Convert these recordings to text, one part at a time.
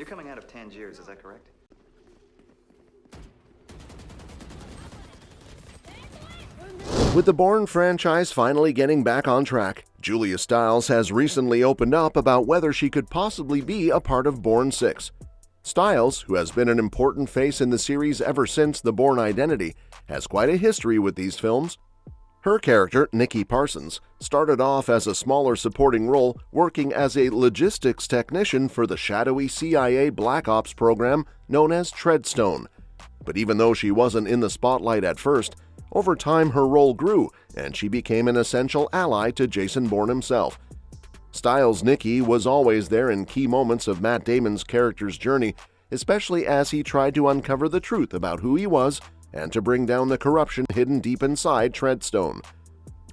You're coming out of Tangiers, is that correct? With the Bourne franchise finally getting back on track, Julia Stiles has recently opened up about whether she could possibly be a part of Bourne 6. Stiles, who has been an important face in the series ever since the Bourne identity, has quite a history with these films. Her character, Nikki Parsons, started off as a smaller supporting role working as a logistics technician for the shadowy CIA Black Ops program known as Treadstone. But even though she wasn't in the spotlight at first, over time her role grew and she became an essential ally to Jason Bourne himself. Stiles' Nikki was always there in key moments of Matt Damon's character's journey, especially as he tried to uncover the truth about who he was and to bring down the corruption hidden deep inside Treadstone.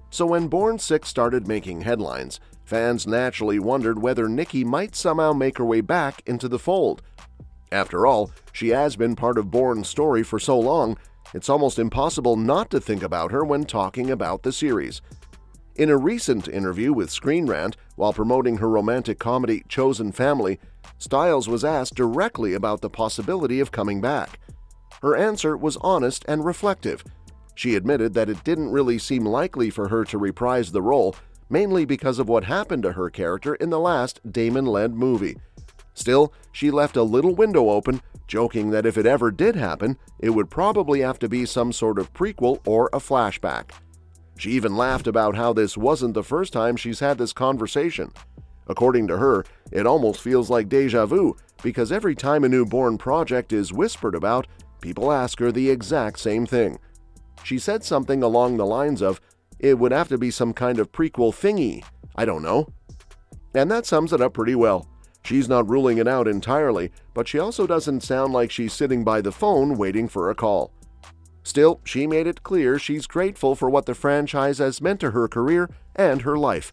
So when Bourne 6 started making headlines, fans naturally wondered whether Nikki might somehow make her way back into the fold. After all, she has been part of Bourne's story for so long, it's almost impossible not to think about her when talking about the series. In a recent interview with Screen Rant, while promoting her romantic comedy Chosen Family, Stiles was asked directly about the possibility of coming back. Her answer was honest and reflective. She admitted that it didn't really seem likely for her to reprise the role, mainly because of what happened to her character in the last Damon-led movie. Still, she left a little window open, joking that if it ever did happen, it would probably have to be some sort of prequel or a flashback. She even laughed about how this wasn't the first time she's had this conversation. According to her, it almost feels like deja vu, because every time a new Bourne project is whispered about, people ask her the exact same thing. She said something along the lines of, "It would have to be some kind of prequel thingy. I don't know." And that sums it up pretty well. She's not ruling it out entirely, but she also doesn't sound like she's sitting by the phone waiting for a call. Still, she made it clear she's grateful for what the franchise has meant to her career and her life.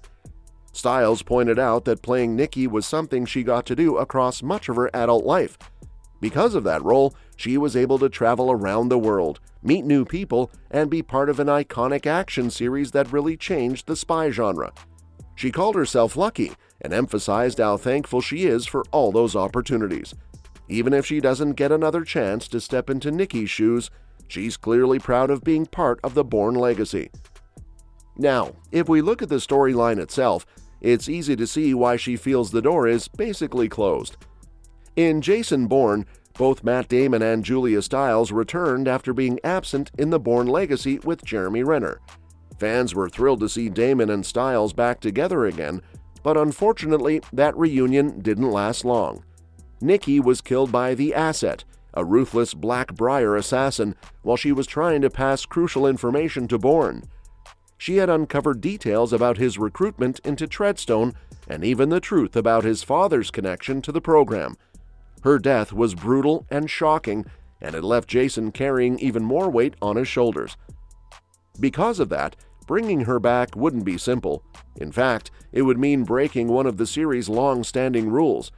Stiles pointed out that playing Nikki was something she got to do across much of her adult life. Because of that role, she was able to travel around the world, meet new people, and be part of an iconic action series that really changed the spy genre. She called herself lucky and emphasized how thankful she is for all those opportunities. Even if she doesn't get another chance to step into Nikki's shoes, she's clearly proud of being part of the Bourne Legacy. Now, if we look at the storyline itself, it's easy to see why she feels the door is basically closed. In Jason Bourne, both Matt Damon and Julia Stiles returned after being absent in the Bourne Legacy with Jeremy Renner. Fans were thrilled to see Damon and Stiles back together again, but unfortunately, that reunion didn't last long. Nikki was killed by the Asset, a ruthless Blackbriar assassin, while she was trying to pass crucial information to Bourne. She had uncovered details about his recruitment into Treadstone and even the truth about his father's connection to the program. Her death was brutal and shocking, and it left Jason carrying even more weight on his shoulders. Because of that, bringing her back wouldn't be simple. In fact, it would mean breaking one of the series' long-standing rules.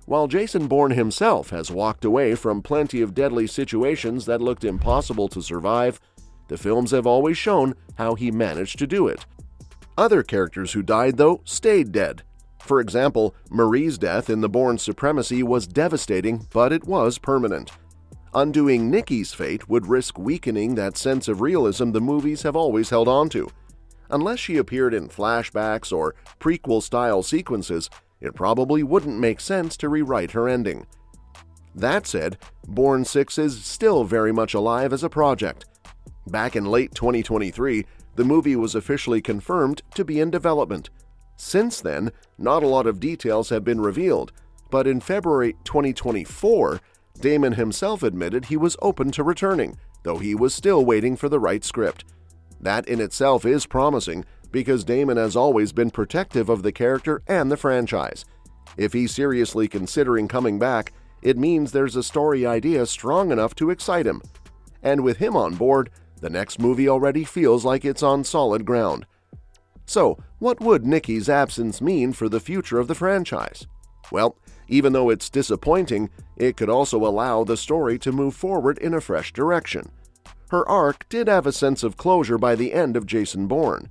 While Jason Bourne himself has walked away from plenty of deadly situations that looked impossible to survive, the films have always shown how he managed to do it. Other characters who died, though, stayed dead. For example, Marie's death in the Bourne Supremacy was devastating, but it was permanent. Undoing Nikki's fate would risk weakening that sense of realism the movies have always held on to. Unless she appeared in flashbacks or prequel-style sequences, it probably wouldn't make sense to rewrite her ending. That said, Bourne 6 is still very much alive as a project. Back in late 2023, the movie was officially confirmed to be in development. Since then, not a lot of details have been revealed, but in February 2024, Damon himself admitted he was open to returning, though he was still waiting for the right script. That in itself is promising, because Damon has always been protective of the character and the franchise. If he's seriously considering coming back, it means there's a story idea strong enough to excite him. And with him on board, the next movie already feels like it's on solid ground. So, what would Nikki's absence mean for the future of the franchise? Well, even though it's disappointing, it could also allow the story to move forward in a fresh direction. Her arc did have a sense of closure by the end of Jason Bourne.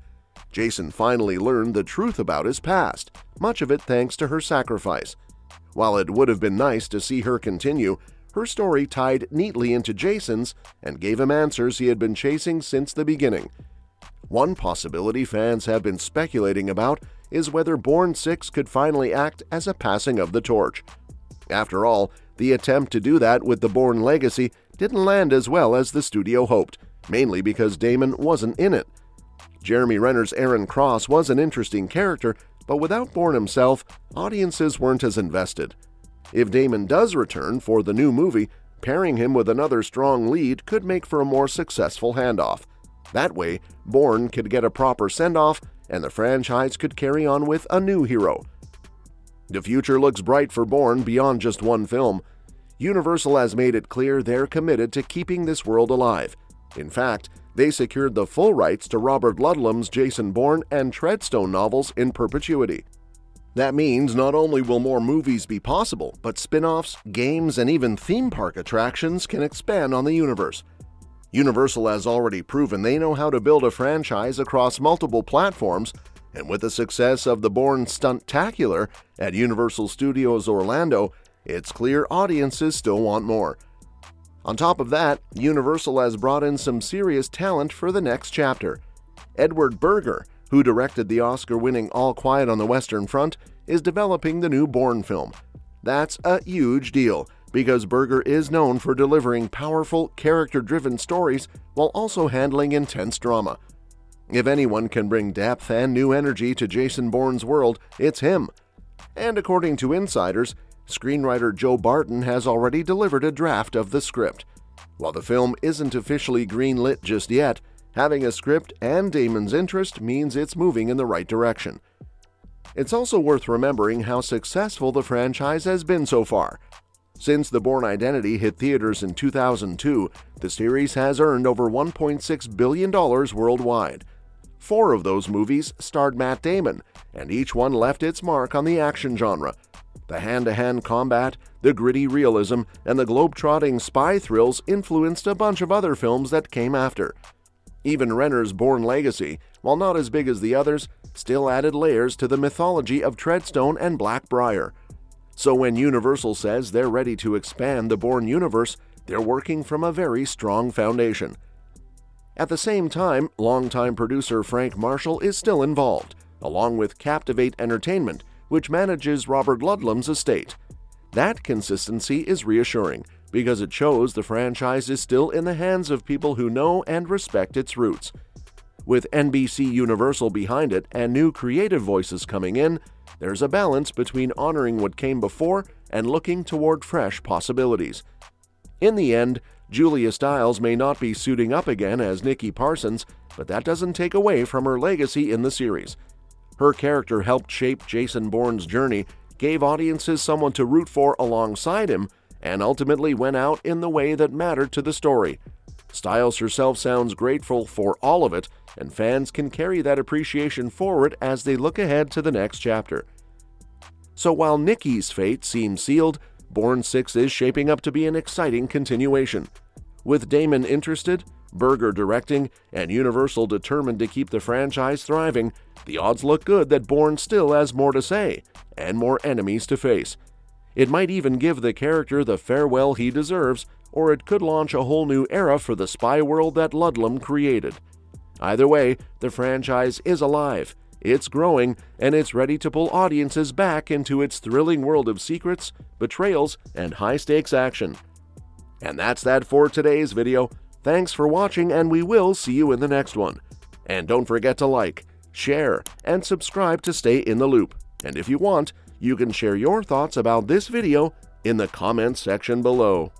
Jason finally learned the truth about his past, much of it thanks to her sacrifice. While it would have been nice to see her continue, her story tied neatly into Jason's and gave him answers he had been chasing since the beginning. One possibility fans have been speculating about is whether Bourne 6 could finally act as a passing of the torch. After all, the attempt to do that with the Bourne Legacy didn't land as well as the studio hoped, mainly because Damon wasn't in it. Jeremy Renner's Aaron Cross was an interesting character, but without Bourne himself, audiences weren't as invested. If Damon does return for the new movie, pairing him with another strong lead could make for a more successful handoff. That way, Bourne could get a proper send-off, and the franchise could carry on with a new hero. The future looks bright for Bourne beyond just one film. Universal has made it clear they're committed to keeping this world alive. In fact, they secured the full rights to Robert Ludlum's Jason Bourne and Treadstone novels in perpetuity. That means not only will more movies be possible, but spin-offs, games, and even theme park attractions can expand on the universe. Universal has already proven they know how to build a franchise across multiple platforms, and with the success of the Bourne Stunt-tacular at Universal Studios Orlando, it's clear audiences still want more. On top of that, Universal has brought in some serious talent for the next chapter. Edward Berger, who directed the Oscar-winning All Quiet on the Western Front, is developing the new Bourne film. That's a huge deal, because Berger is known for delivering powerful, character-driven stories while also handling intense drama. If anyone can bring depth and new energy to Jason Bourne's world, it's him. And according to insiders, screenwriter Joe Barton has already delivered a draft of the script. While the film isn't officially greenlit just yet, having a script and Damon's interest means it's moving in the right direction. It's also worth remembering how successful the franchise has been so far. Since The Bourne Identity hit theaters in 2002, the series has earned over $1.6 billion worldwide. 4 of those movies starred Matt Damon, and each one left its mark on the action genre. The hand-to-hand combat, the gritty realism, and the globe-trotting spy thrills influenced a bunch of other films that came after. Even Renner's Bourne Legacy, while not as big as the others, still added layers to the mythology of Treadstone and Blackbriar. So when Universal says they're ready to expand the Bourne universe, they're working from a very strong foundation. At the same time, longtime producer Frank Marshall is still involved, along with Captivate Entertainment, which manages Robert Ludlum's estate. That consistency is reassuring, because it shows the franchise is still in the hands of people who know and respect its roots. With NBC Universal behind it and new creative voices coming in, there's a balance between honoring what came before and looking toward fresh possibilities. In the end, Julia Stiles may not be suiting up again as Nikki Parsons, but that doesn't take away from her legacy in the series. Her character helped shape Jason Bourne's journey, gave audiences someone to root for alongside him, and ultimately went out in the way that mattered to the story. Stiles herself sounds grateful for all of it, and fans can carry that appreciation forward as they look ahead to the next chapter. So while Nikki's fate seems sealed, Bourne 6 is shaping up to be an exciting continuation. With Damon interested, Berger directing, and Universal determined to keep the franchise thriving, the odds look good that Bourne still has more to say, and more enemies to face. It might even give the character the farewell he deserves, or it could launch a whole new era for the spy world that Ludlum created. Either way, the franchise is alive, it's growing, and it's ready to pull audiences back into its thrilling world of secrets, betrayals, and high-stakes action. And that's that for today's video. Thanks for watching, and we will see you in the next one. And don't forget to like, share, and subscribe to stay in the loop. And if you want, you can share your thoughts about this video in the comments section below.